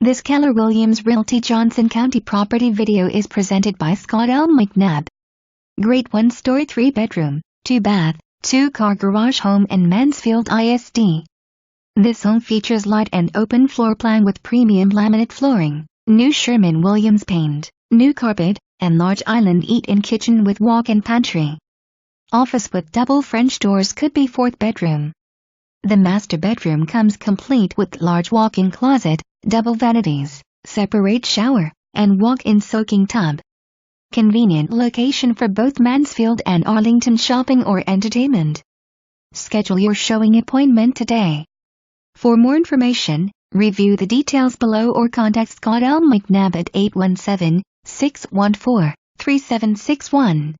This Keller Williams Realty Johnson County property video is presented by Scott L. McNabb. Great one-story 3-bedroom, 2-bath, 2-car garage home in Mansfield ISD. This home features light and open floor plan with premium laminate flooring, new Sherman Williams paint, new carpet, and large island eat-in kitchen with walk-in pantry. Office with double French doors could be 4th bedroom. The master bedroom comes complete with large walk-in closet, double vanities, separate shower, and walk-in soaking tub. Convenient location for both Mansfield and Arlington shopping or entertainment. Schedule your showing appointment today. For more information, review the details below or contact Scott L. McNabb at 817-614-3761.